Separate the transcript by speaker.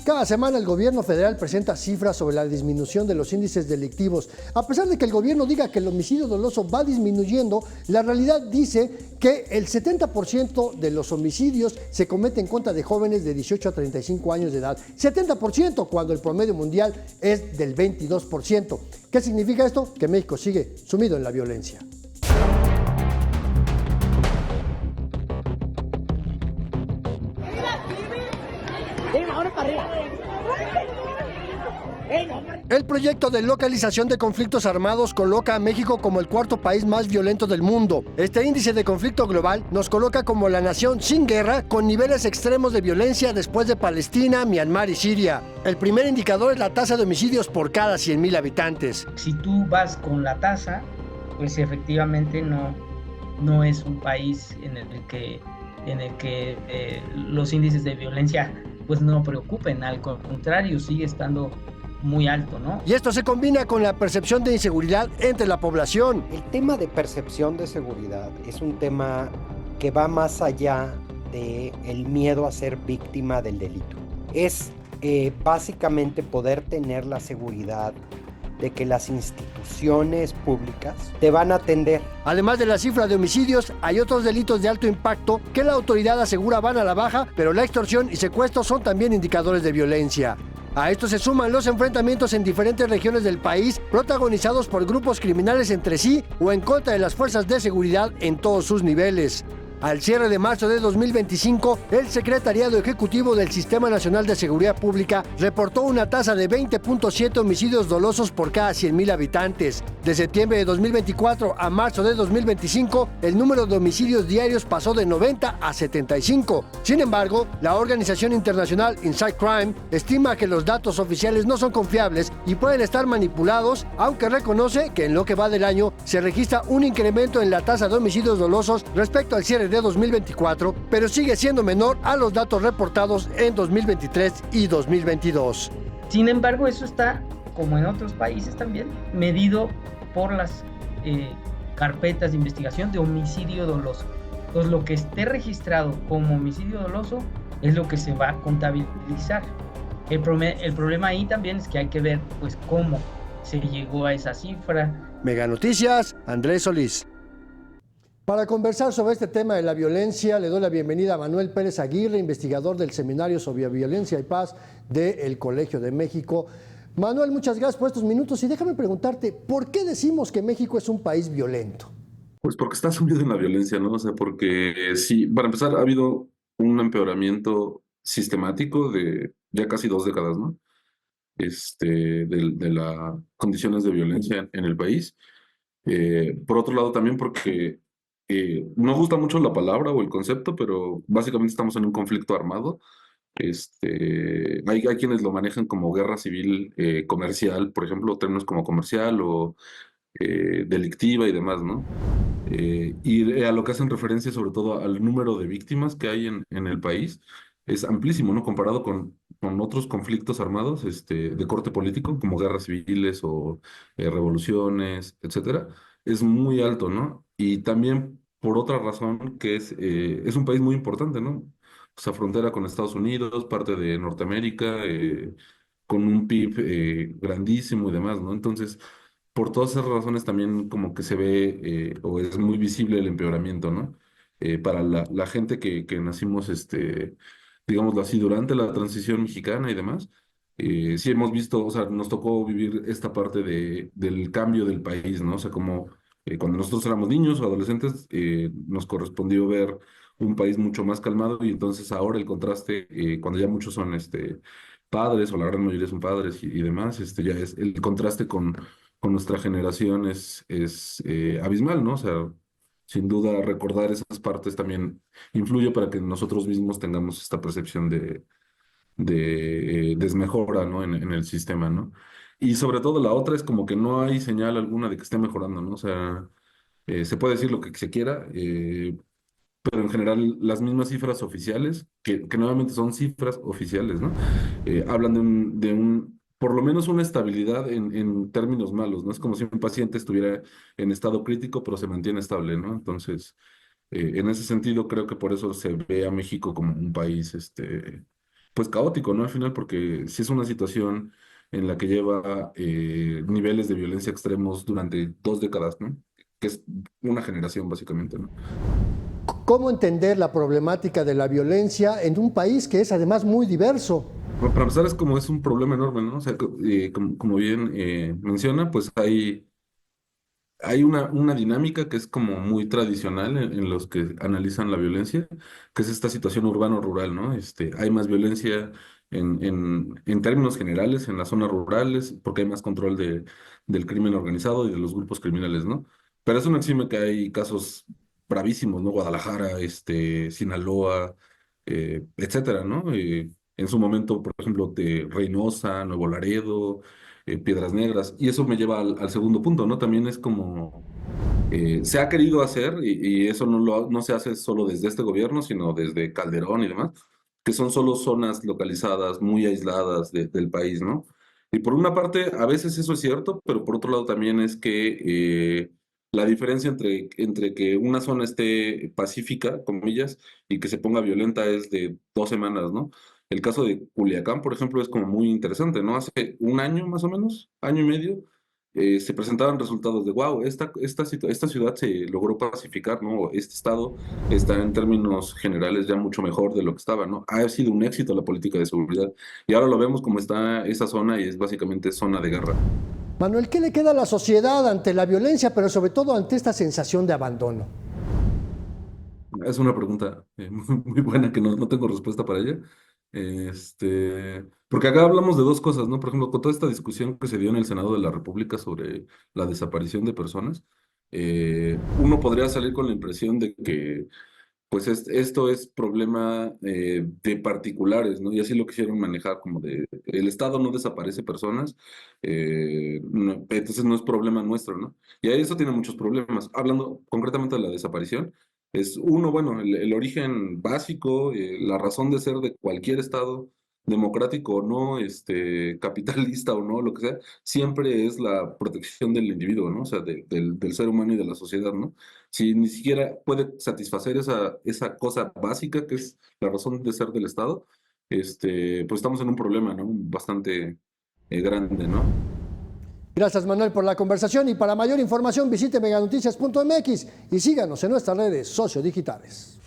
Speaker 1: Cada semana el gobierno federal presenta cifras sobre la disminución de los índices delictivos. A pesar de que el gobierno diga que el homicidio doloso va disminuyendo, la realidad dice que el 70% de los homicidios se cometen en contra de jóvenes de 18 a 35 años de edad. 70% cuando el promedio mundial es del 22%. ¿Qué significa esto? Que México sigue sumido en la violencia. El proyecto de localización de conflictos armados coloca a México como el cuarto país más violento del mundo. Este índice de conflicto global nos coloca como la nación sin guerra con niveles extremos de violencia después de Palestina, Myanmar y Siria. El primer indicador es la tasa de homicidios por cada 100,000 habitantes.
Speaker 2: Si tú vas con la tasa, pues efectivamente no es un país en el que los índices de violencia pues no preocupen, al contrario, sigue estando muy alto, ¿no?
Speaker 1: Y esto se combina con la percepción de inseguridad entre la población.
Speaker 3: El tema de percepción de seguridad es un tema que va más allá del miedo a ser víctima del delito. Es básicamente poder tener la seguridad de que las instituciones públicas te van a atender.
Speaker 1: Además de la cifra de homicidios, hay otros delitos de alto impacto que la autoridad asegura van a la baja, pero la extorsión y secuestro son también indicadores de violencia. A esto se suman los enfrentamientos en diferentes regiones del país, protagonizados por grupos criminales entre sí o en contra de las fuerzas de seguridad en todos sus niveles. Al cierre de marzo de 2025, el Secretariado Ejecutivo del Sistema Nacional de Seguridad Pública reportó una tasa de 20.7 homicidios dolosos por cada 100,000 habitantes. De septiembre de 2024 a marzo de 2025, el número de homicidios diarios pasó de 90 a 75. Sin embargo, la organización internacional Inside Crime estima que los datos oficiales no son confiables y pueden estar manipulados, aunque reconoce que en lo que va del año se registra un incremento en la tasa de homicidios dolosos respecto al cierre de 2024, pero sigue siendo menor a los datos reportados en 2023 y 2022.
Speaker 2: Sin embargo, eso está, como en otros países también, medido por las carpetas de investigación de homicidio doloso. Entonces, lo que esté registrado como homicidio doloso es lo que se va a contabilizar. El problema ahí también es que hay que ver pues cómo se llegó a esa cifra.
Speaker 1: Mega Noticias, Andrés Solís. Para conversar sobre este tema de la violencia, le doy la bienvenida a Manuel Pérez Aguirre, investigador del Seminario sobre Violencia y Paz del Colegio de México. Manuel, muchas gracias por estos minutos y déjame preguntarte, ¿por qué decimos que México es un país violento?
Speaker 4: Pues porque está sumido en la violencia, ¿no? O sea, porque sí, para empezar, ha habido un empeoramiento sistemático de ya casi 2 décadas, ¿no? De las condiciones de violencia en el país. Por otro lado, también porque no gusta mucho la palabra o el concepto, pero básicamente estamos en un conflicto armado. Hay quienes lo manejan como guerra civil comercial, por ejemplo, términos como comercial o delictiva y demás, ¿no? Y a lo que hacen referencia sobre todo al número de víctimas que hay en el país, es amplísimo, ¿no? Comparado con otros conflictos armados de corte político, como guerras civiles o revoluciones, etcétera, es muy alto, ¿no? Y también por otra razón que es un país muy importante, ¿no? O sea, frontera con Estados Unidos, parte de Norteamérica, con un PIB grandísimo y demás, ¿no? Entonces, por todas esas razones también como que se ve o es muy visible el empeoramiento, ¿no? Para la gente que nacimos, digámoslo así, durante la transición mexicana y demás, sí hemos visto, o sea, nos tocó vivir esta parte del cambio del país, ¿no? O sea, como cuando nosotros éramos niños o adolescentes, nos correspondió ver un país mucho más calmado y entonces ahora el contraste, cuando ya muchos son padres o la gran mayoría son padres y demás, ya es el contraste con nuestra generación es abismal, ¿no? O sea, sin duda recordar esas partes también influye para que nosotros mismos tengamos esta percepción de desmejora, ¿no? En el sistema, ¿no? Y sobre todo la otra es como que no hay señal alguna de que esté mejorando, ¿no? O sea, se puede decir lo que se quiera, pero en general las mismas cifras oficiales, que nuevamente son cifras oficiales, ¿no? Hablan por lo menos una estabilidad en términos malos, ¿no? Es como si un paciente estuviera en estado crítico, pero se mantiene estable, ¿no? Entonces, en ese sentido, creo que por eso se ve a México como un país, pues caótico, ¿no? Al final, porque si es una situación en la que lleva niveles de violencia extremos durante 2 décadas, ¿no? Que es una generación, básicamente, ¿no?
Speaker 1: ¿Cómo entender la problemática de la violencia en un país que es además muy diverso?
Speaker 4: Bueno, para empezar, es un problema enorme, ¿no? O sea, como bien menciona, pues hay una dinámica que es como muy tradicional en los que analizan la violencia, que es esta situación urbano-rural, ¿no? Hay más violencia en términos generales en las zonas rurales, porque hay más control del crimen organizado y de los grupos criminales, ¿no? Pero eso no exime que hay casos bravísimos, ¿no? Guadalajara, Sinaloa, etcétera, ¿no? En su momento, por ejemplo, de Reynosa, Nuevo Laredo, Piedras Negras. Y eso me lleva al segundo punto, ¿no? También es como se ha querido hacer, y eso no se hace solo desde este gobierno, sino desde Calderón y demás, que son solo zonas localizadas, muy aisladas del país, ¿no? Y por una parte, a veces eso es cierto, pero por otro lado también es que la diferencia entre que una zona esté pacífica, comillas, y que se ponga violenta es de 2 semanas, ¿no? El caso de Culiacán, por ejemplo, es como muy interesante, ¿no? Hace un año más o menos, año y medio, se presentaban resultados de, wow, esta ciudad se logró pacificar, ¿no? Este estado está en términos generales ya mucho mejor de lo que estaba, ¿no? Ha sido un éxito la política de seguridad. Y ahora lo vemos como está esa zona y es básicamente zona de guerra.
Speaker 1: Manuel, ¿qué le queda a la sociedad ante la violencia, pero sobre todo ante esta sensación de abandono?
Speaker 4: Es una pregunta muy buena que no tengo respuesta para ella. Porque acá hablamos de dos cosas, ¿no? Por ejemplo, con toda esta discusión que se dio en el Senado de la República sobre la desaparición de personas, uno podría salir con la impresión de que, pues, esto es problema de particulares, ¿no? Y así lo quisieron manejar, como de, el Estado no desaparece personas, entonces no es problema nuestro, ¿no? Y ahí eso tiene muchos problemas. Hablando concretamente de la desaparición, es uno, bueno, el origen básico, la razón de ser de cualquier Estado, democrático o no, capitalista o no, lo que sea, siempre es la protección del individuo, ¿no? O sea, del ser humano y de la sociedad, ¿no? Si ni siquiera puede satisfacer esa cosa básica que es la razón de ser del Estado, pues estamos en un problema, ¿no? Bastante grande, ¿no?
Speaker 1: Gracias, Manuel, por la conversación, y para mayor información visite meganoticias.mx y síganos en nuestras redes sociodigitales.